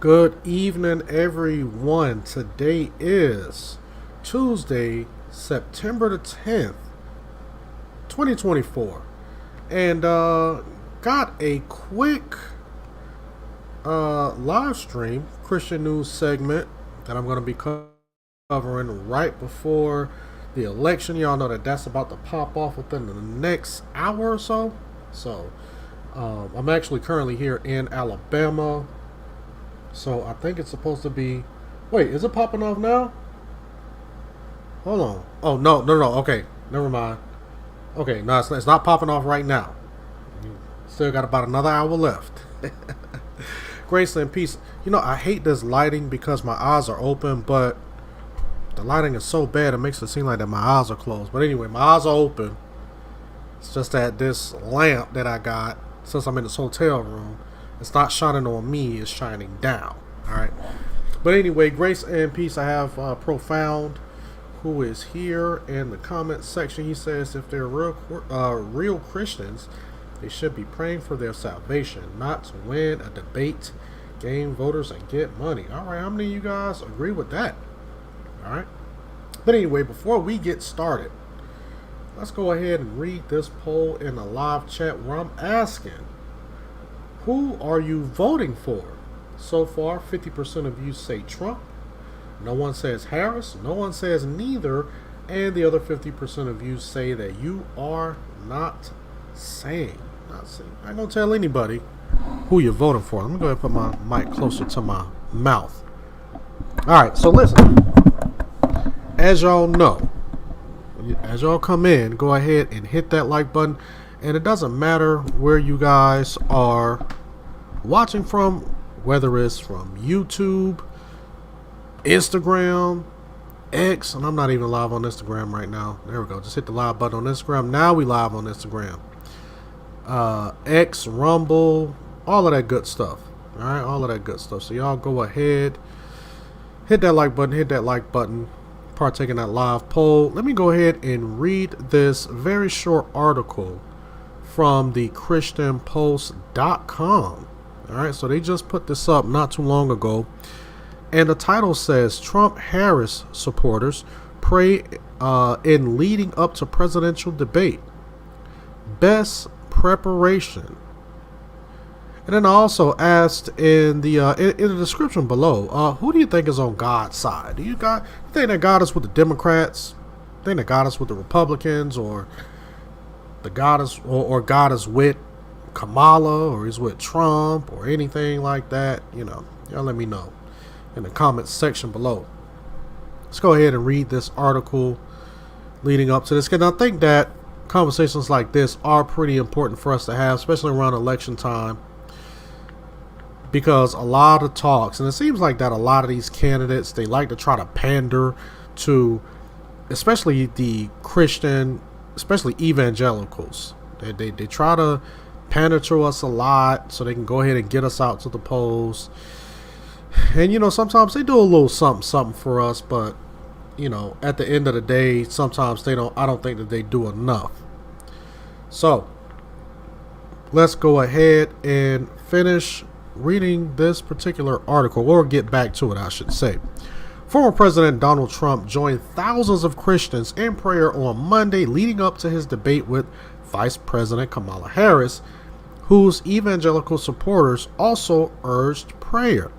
Good evening, everyone. Today is Tuesday, September the 10th, 2024. And got a quick live stream Christian news segment that I'm going to be covering right before the election. Y'all know that that's about to pop off within the next hour or so. So I'm actually currently here in Alabama. So I think it's supposed to be. Wait, is it popping off now? Hold on. Oh no. Okay, never mind. Okay, no, it's not popping off right now. Still got about another hour left. Grace and peace. You know, I hate this lighting because my eyes are open, but the lighting is so bad it makes it seem like that my eyes are closed. But anyway, my eyes are open. It's just that this lamp that I got, since I'm in this hotel room, it's not shining on me, it's shining down. Alright. But anyway, grace and peace. I have Profound, who is here in the comment section. He says if they're real Christians, they should be praying for their salvation, not to win a debate, gain voters, and get money. Alright, how many of you guys agree with that? Alright. But anyway, before we get started, let's go ahead and read this poll in the live chat where I'm asking, who are you voting for? So far, 50% of you say Trump. No one says Harris. No one says neither. And the other 50% of you say that you are not saying. Not saying. I ain't going to tell anybody who you're voting for. Let me go ahead and put my mic closer to my mouth. Alright, so listen. As y'all know, as y'all come in, go ahead and hit that like button. And it doesn't matter where you guys are watching from, whether it's from YouTube, Instagram, X, and I'm not even live on Instagram right now. There we go. Just hit the live button on Instagram. Now we live on Instagram. X, Rumble, all of that good stuff. All right, all of that good stuff. So y'all go ahead, hit that like button, partake in that live poll. Let me go ahead and read this very short article from the christianpost.com. All right, so they just put this up not too long ago. And the title says, Trump-Harris supporters pray in leading up to presidential debate. Best preparation. And then I also asked in the description below, who do you think is on God's side? Do you think that God is with the Democrats? Think that God is with the Republicans, or God is with Kamala, or he's with Trump, or anything like that? You know, y'all let me know in the comments section below. Let's go ahead and read this article leading up to this, because I think that conversations like this are pretty important for us to have, especially around election time, because a lot of talks, and it seems like that a lot of these candidates, they like to try to pander to especially the Christian, especially evangelicals. They try to pander to us a lot so they can go ahead and get us out to the polls. And you know, sometimes they do a little something for us, but you know, at the end of the day, sometimes I don't think that they do enough. So let's go ahead and finish reading this particular article, or get back to it, I should say. Former President Donald Trump joined thousands of Christians in prayer on Monday leading up to his debate with Vice President Kamala Harris, whose evangelical supporters also urged prayer.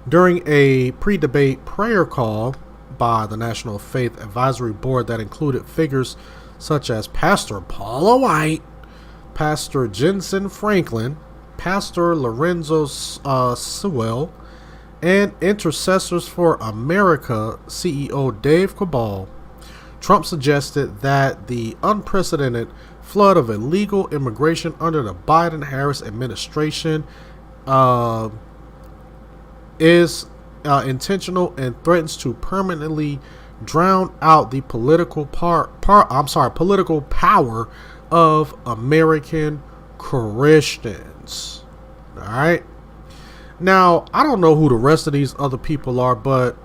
During a pre-debate prayer call by the National Faith Advisory Board that included figures such as Pastor Paula White, Pastor Jensen Franklin, Pastor Lorenzo Sewell, and Intercessors for America CEO Dave Cabal, Trump suggested that the unprecedented flood of illegal immigration under the Biden-Harris administration is intentional and threatens to permanently drown out the political political power of American Christians. All right. Now, I don't know who the rest of these other people are, but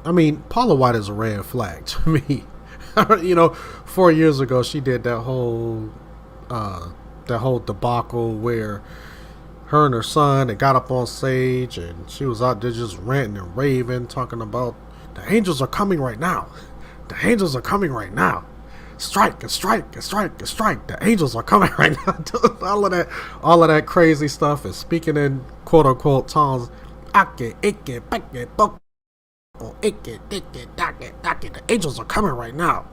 I mean, Paula White is a red flag to me. You know, 4 years ago, she did that whole debacle where her and her son, they got up on stage, and she was out there just ranting and raving, talking about the angels are coming right now. The angels are coming right now. Strike and strike and strike and strike. The angels are coming right now. all of that crazy stuff, and speaking in quote unquote tongues. The angels are coming right now.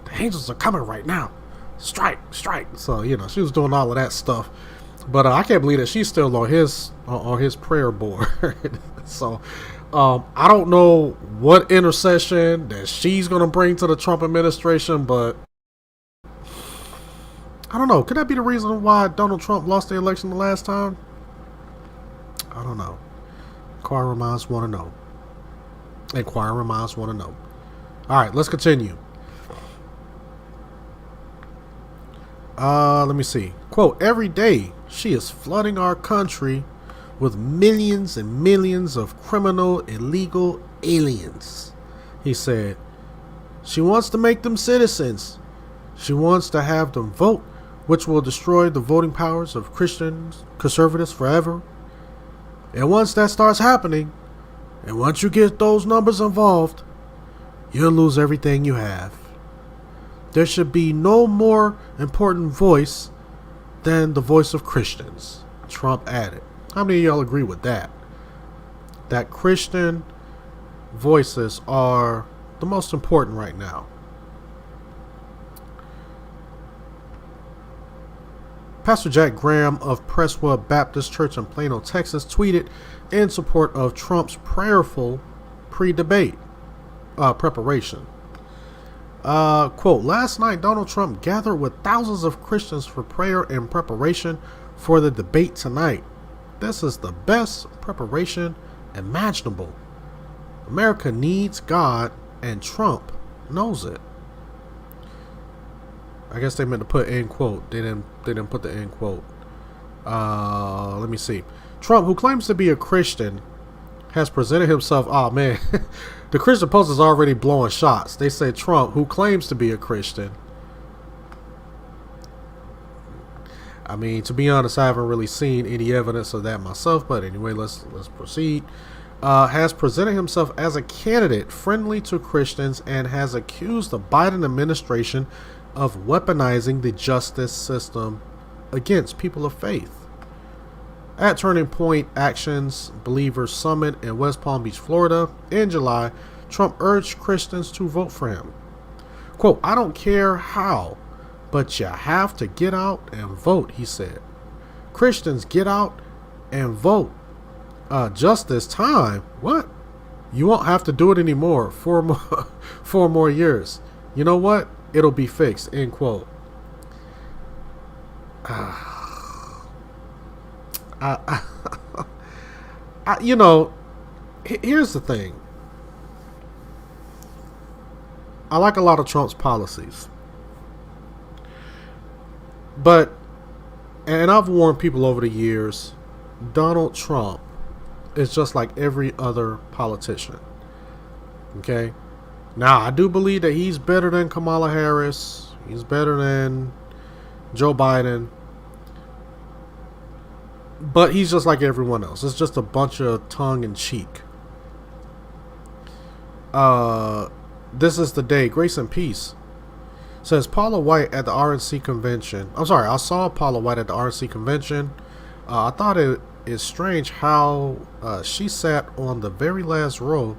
The angels are coming right now. Strike, strike. So she was doing all of that stuff, but I can't believe that she's still on his prayer board. So I don't know what intercession that she's gonna bring to the Trump administration, but I don't know. Could that be the reason why Donald Trump lost the election the last time? I don't know. Inquiring minds want to know. Inquiring minds want to know. All right, let's continue. Let me see. Quote, every day she is flooding our country with millions and millions of criminal, illegal aliens. He said, she wants to make them citizens. She wants to have them vote, which will destroy the voting powers of Christians, conservatives forever. And once that starts happening, and once you get those numbers involved, you'll lose everything you have. There should be no more important voice than the voice of Christians, Trump added. How many of y'all agree with that? That Christian voices are the most important right now. Pastor Jack Graham of Presswood Baptist Church in Plano, Texas, tweeted in support of Trump's prayerful pre-debate preparation. Quote, last night Donald Trump gathered with thousands of Christians for prayer in preparation for the debate tonight. This is the best preparation imaginable. America needs God, and Trump knows it. I guess they meant to put end quote. They didn't put the end quote. Let me see. Trump, who claims to be a Christian, has presented himself. Oh man, the Christian Post is already blowing shots. They say Trump, who claims to be a Christian. I mean, to be honest, I haven't really seen any evidence of that myself. But anyway, let's proceed. Has presented himself as a candidate friendly to Christians and has accused the Biden administration of weaponizing the justice system against people of faith. At Turning Point Actions Believers Summit in West Palm Beach, Florida, in July, Trump urged Christians to vote for him. Quote, I don't care how, but you have to get out and vote, he said. Christians, get out and vote. Just this time. What? You won't have to do it anymore. 4 more years. You know what? It'll be fixed. End quote. Here's the thing. I like a lot of Trump's policies. But, and I've warned people over the years, Donald Trump is just like every other politician. Okay? Now, I do believe that he's better than Kamala Harris. He's better than Joe Biden. But he's just like everyone else. It's just a bunch of tongue-in-cheek. This is the day. Grace and peace. Says Paula White at the RNC convention. I'm sorry, I saw Paula White at the RNC convention. I thought it is strange how she sat on the very last row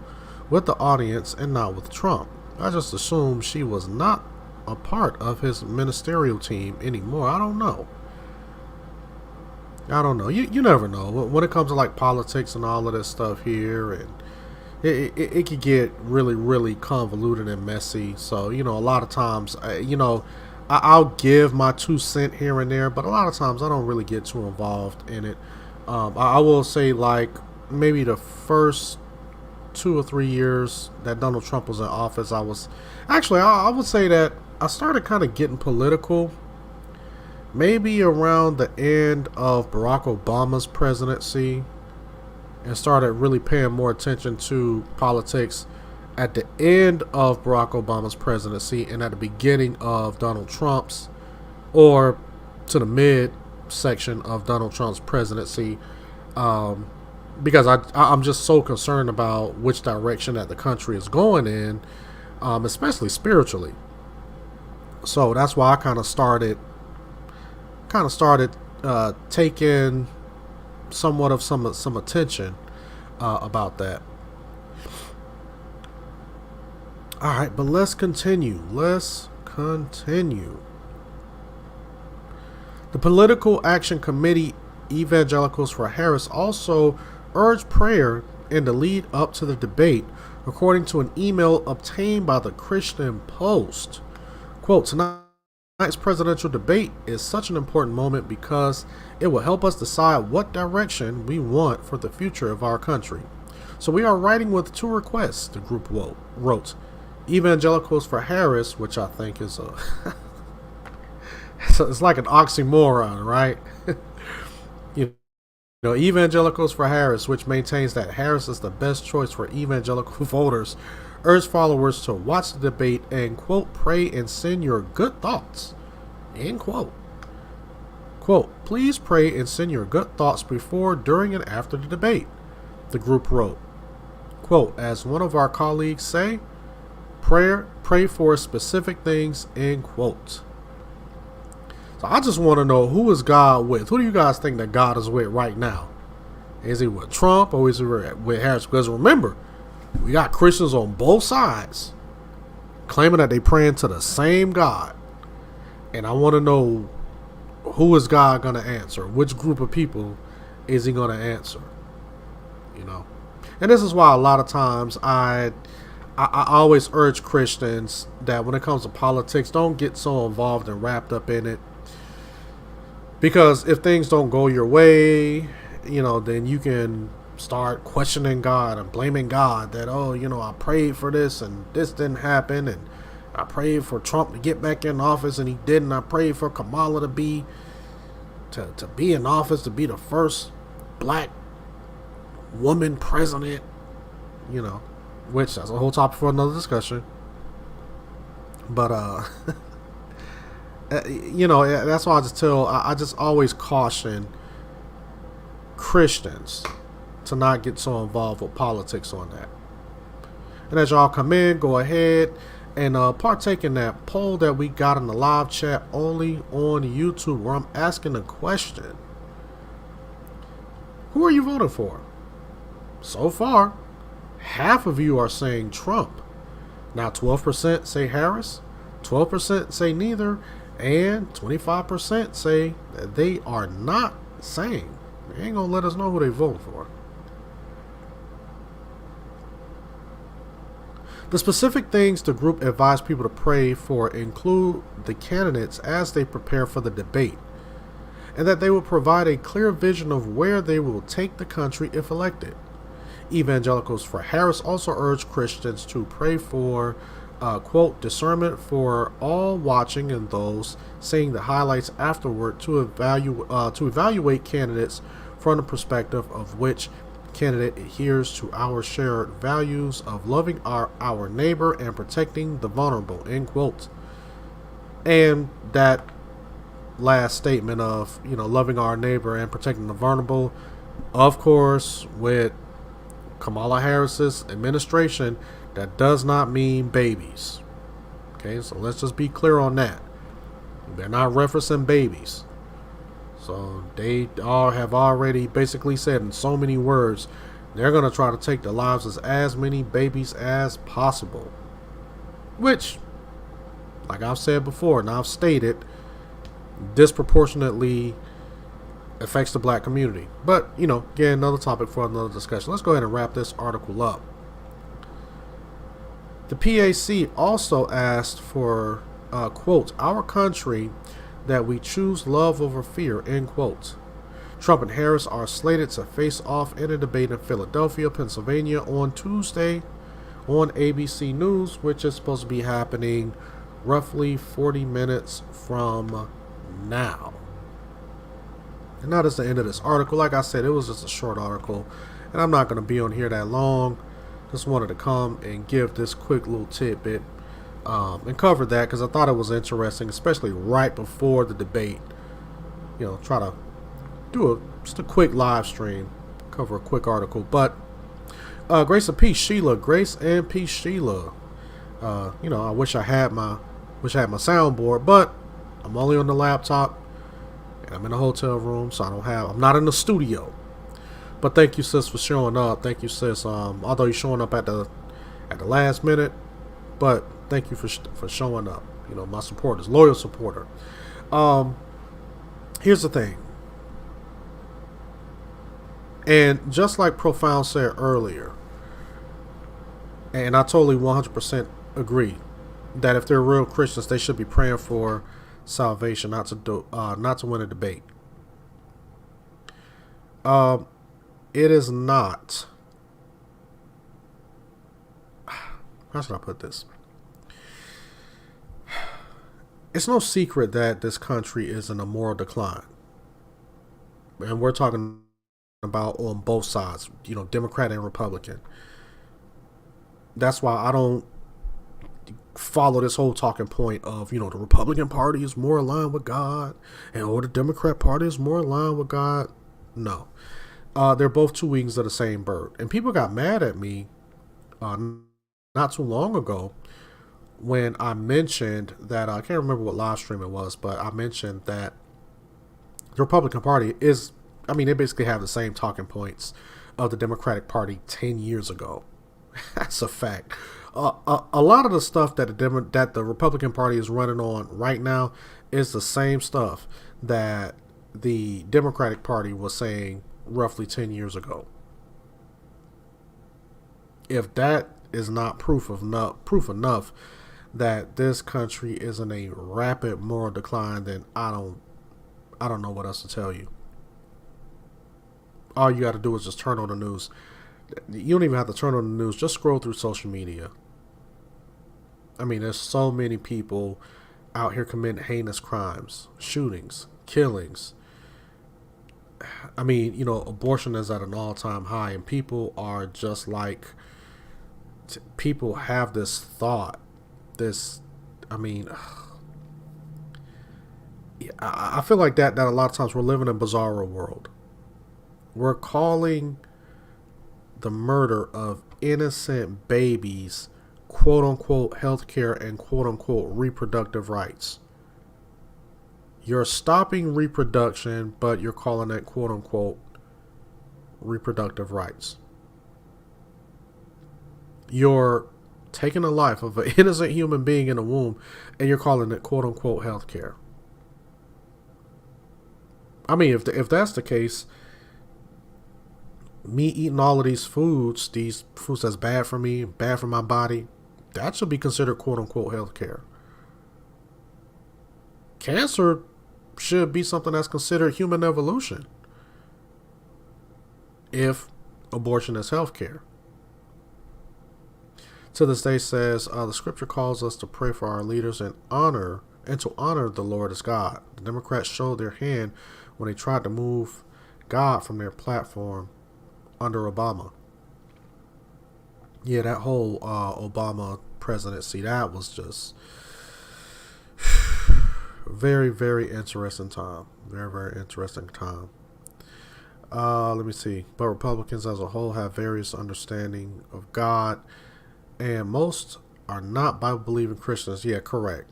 with the audience and not with Trump. I just assumed she was not a part of his ministerial team anymore. I don't know. You never know. When it comes to like politics and all of this stuff here, and it could get really, really convoluted and messy. So, a lot of times, I'll give my 2 cents here and there, but a lot of times I don't really get too involved in it. I will say, like, maybe the first 2 or 3 years that Donald Trump was in office, I would say that I started kind of getting political maybe around the end of Barack Obama's presidency, and started really paying more attention to politics at the end of Barack Obama's presidency and at the beginning of Donald Trump's, or to the mid section of Donald Trump's presidency, because I'm just so concerned about which direction that the country is going in, especially spiritually. So that's why I kind of started taking somewhat of some attention about that. All right, but let's continue. The Political Action Committee Evangelicals for Harris also urged prayer in the lead up to the debate, according to an email obtained by the Christian Post. Quote, tonight's presidential debate is such an important moment because it will help us decide what direction we want for the future of our country. So we are writing with two requests, the group wrote. Evangelicals for Harris, which I think is it's like an oxymoron, right? you know, Evangelicals for Harris, which maintains that Harris is the best choice for evangelical voters, urge followers to watch the debate and, quote, pray and send your good thoughts, end quote. Quote, please pray and send your good thoughts before, during, and after the debate, the group wrote. Quote, as one of our colleagues say, pray for specific things, end quote. So I just want to know, who is God with? Who do you guys think that God is with right now? Is he with Trump or is he with Harris? Because remember, we got Christians on both sides claiming that they praying to the same God. And I want to know, who is God going to answer? Which group of people is he going to answer? You know? And this is why a lot of times I always urge Christians that when it comes to politics, don't get so involved and wrapped up in it. Because if things don't go your way, you know, then you can start questioning God and blaming God that, oh, you know, I prayed for this and this didn't happen, and I prayed for Trump to get back in office and he didn't. I prayed for Kamala to be in office, to be the first black woman president, you know, which that's a whole topic for another discussion. But you know, that's why I just always caution Christians to not get so involved with politics on that. And as y'all come in, go ahead and partake in that poll that we got in the live chat only on YouTube, where I'm asking a question. Who are you voting for? So far, half of you are saying Trump. Now 12% say Harris, 12% say neither, and 25% say that they are not saying. They ain't gonna let us know who they vote for. The specific things the group advised people to pray for include the candidates as they prepare for the debate, and that they will provide a clear vision of where they will take the country if elected. Evangelicals for Harris also urge Christians to pray for, quote, discernment for all watching and those seeing the highlights afterward to evaluate candidates from the perspective of which candidate adheres to our shared values of loving our neighbor and protecting the vulnerable, end quote. And that last statement of, you know, loving our neighbor and protecting the vulnerable, of course, with Kamala Harris's administration, that does not mean babies. Okay, so let's just be clear on that. They're not referencing babies. So they all have already basically said in so many words, they're going to try to take the lives of as many babies as possible. Which, like I've said before and I've stated, disproportionately affects the black community. But, you know, again, another topic for another discussion. Let's go ahead and wrap this article up. The PAC also asked for, quote, our country that we choose love over fear, end quote. Trump and Harris are slated to face off in a debate in Philadelphia, Pennsylvania on Tuesday on ABC News, which is supposed to be happening roughly 40 minutes from now. And that is the end of this article. Like I said, it was just a short article, and I'm not going to be on here that long. Just wanted to come and give this quick little tidbit and cover that because I thought it was interesting, especially right before the debate. try to do just a quick live stream, cover a quick article. But grace and peace, Sheila. Grace and peace, Sheila. I wish I had my soundboard, but I'm only on the laptop and I'm in a hotel room, so I'm not in the studio. But thank you, sis, for showing up. Thank you, sis. Although you're showing up at the last minute, but thank you for showing up. My supporters, loyal supporter. Here's the thing, and just like Profound said earlier, and I totally 100% agree that if they're real Christians, they should be praying for salvation, not to win a debate. It is not. How should I put this? It's no secret that this country is in a moral decline. And we're talking about on both sides, Democrat and Republican. That's why I don't follow this whole talking point of, the Republican Party is more aligned with God or the Democrat Party is more aligned with God. No. They're both two wings of the same bird. And people got mad at me not too long ago when I mentioned that, I can't remember what live stream it was, but I mentioned that the Republican Party they basically have the same talking points of the Democratic Party 10 years ago. That's a fact. A lot of the stuff that the Republican Party is running on right now is the same stuff that the Democratic Party was saying roughly 10 years ago. If that is not proof enough that this country is in a rapid moral decline, then I don't know what else to tell you. All you got to do is just turn on the news. You don't even have to turn on the news. Just scroll through social media. There's so many people out here committing heinous crimes, shootings, killings. Abortion is at an all-time high, and people are just like, people have this thought, I feel like that a lot of times we're living in a bizarre world. We're calling the murder of innocent babies quote-unquote healthcare and quote-unquote reproductive rights. You're stopping reproduction, but you're calling it quote-unquote reproductive rights. You're taking the life of an innocent human being in a womb, and you're calling it quote-unquote healthcare. If that's the case, me eating all of these foods that's bad for me, bad for my body, that should be considered quote-unquote healthcare. Cancer should be something that's considered human evolution if abortion is healthcare. To this day says, the scripture calls us to pray for our leaders and to honor the Lord as God. The Democrats showed their hand when they tried to move God from their platform under Obama. Yeah, that whole Obama presidency, that was just very, very interesting time. Very, very interesting time. Let me see. But Republicans as a whole have various understanding of God, and most are not Bible-believing Christians. Yeah, correct.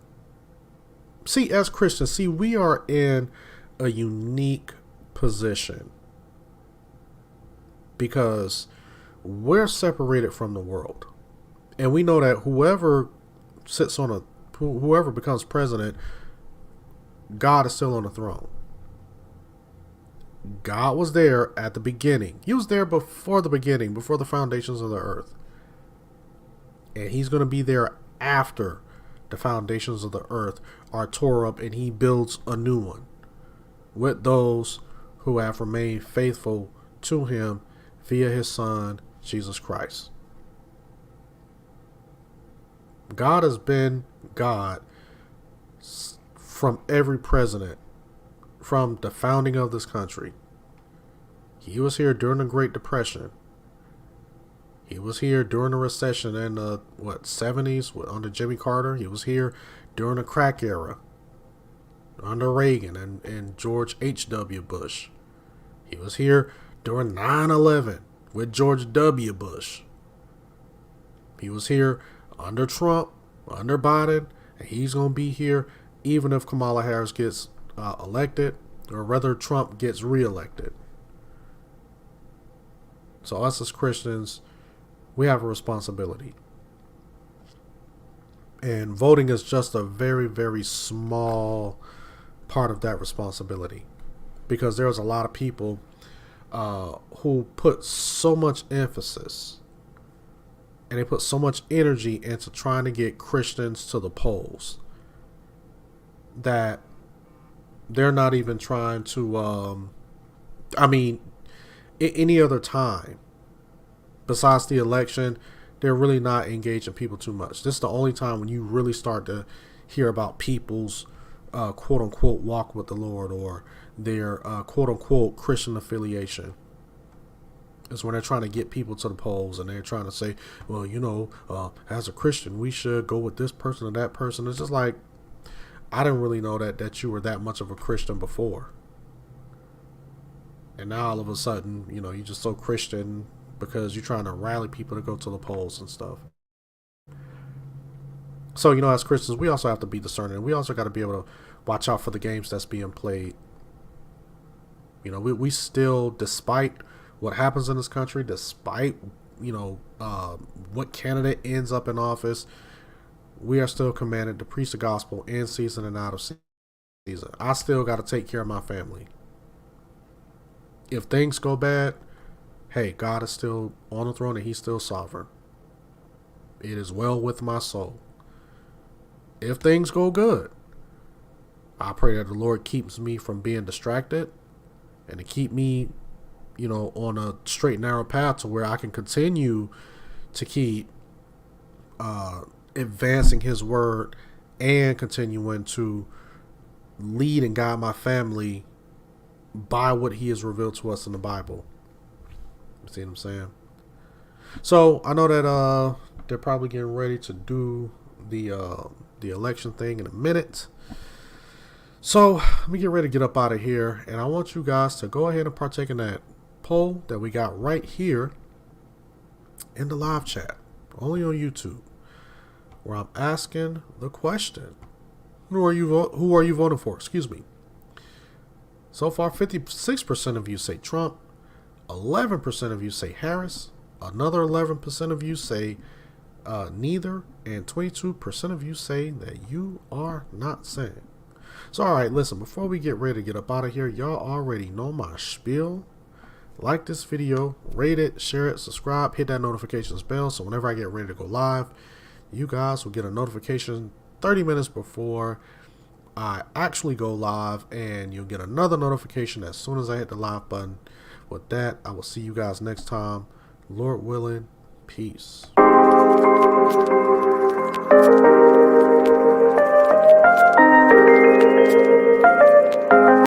See, as Christians, we are in a unique position because we're separated from the world. And we know that whoever becomes president, God is still on the throne. God was there at the beginning. He was there before the beginning, before the foundations of the earth. And he's going to be there after the foundations of the earth are tore up and he builds a new one with those who have remained faithful to him via his son, Jesus Christ. God has been God from every president, from the founding of this country. He was here during the Great Depression. He was here during the recession in the 70s under Jimmy Carter. He was here during the crack era. under Reagan and George H.W. Bush. He was here during 9/11 with George W. Bush. He was here under Trump, under Biden, and he's going to be here even if Kamala Harris gets elected, or rather Trump gets reelected. So us as Christians, we have a responsibility. And voting is just a very, very small part of that responsibility. Because there's a lot of people who put so much emphasis and they put so much energy into trying to get Christians to the polls that they're not even trying to, any other time besides the election, they're really not engaging people too much. This is the only time when you really start to hear about people's quote unquote walk with the Lord or their quote unquote Christian affiliation. Is when they're trying to get people to the polls and they're trying to say, well, as a Christian, we should go with this person or that person. It's just like, I didn't really know that you were that much of a Christian before. And now all of a sudden, you're just so Christian because you're trying to rally people to go to the polls and stuff. So, as Christians, we also have to be discerning. We also got to be able to watch out for the games that's being played. We still, despite what happens in this country, despite, what candidate ends up in office, we are still commanded to preach the gospel in season and out of season. I still got to take care of my family. If things go bad, hey, God is still on the throne and he's still sovereign. It is well with my soul. If things go good, I pray that the Lord keeps me from being distracted and to keep me, on a straight and narrow path to where I can continue to keep advancing his word and continuing to lead and guide my family by what he has revealed to us in the Bible. You see what I'm saying? So I know that they're probably getting ready to do the election thing in a minute. So let me get ready to get up out of here, and I want you guys to go ahead and partake in that poll that we got right here in the live chat, only on YouTube, where I'm asking the question: Who are you voting for? Excuse me. So far, 56% of you say Trump, 11% of you say Harris, another 11% of you say neither, and 22% of you say that you are not saying. So, all right, listen, before we get ready to get up out of here, y'all already know my spiel. Like this video, rate it, share it, subscribe, hit that notifications bell so whenever I get ready to go live, you guys will get a notification 30 minutes before I actually go live, and you'll get another notification as soon as I hit the live button. With that, I will see you guys next time. Lord willing, peace.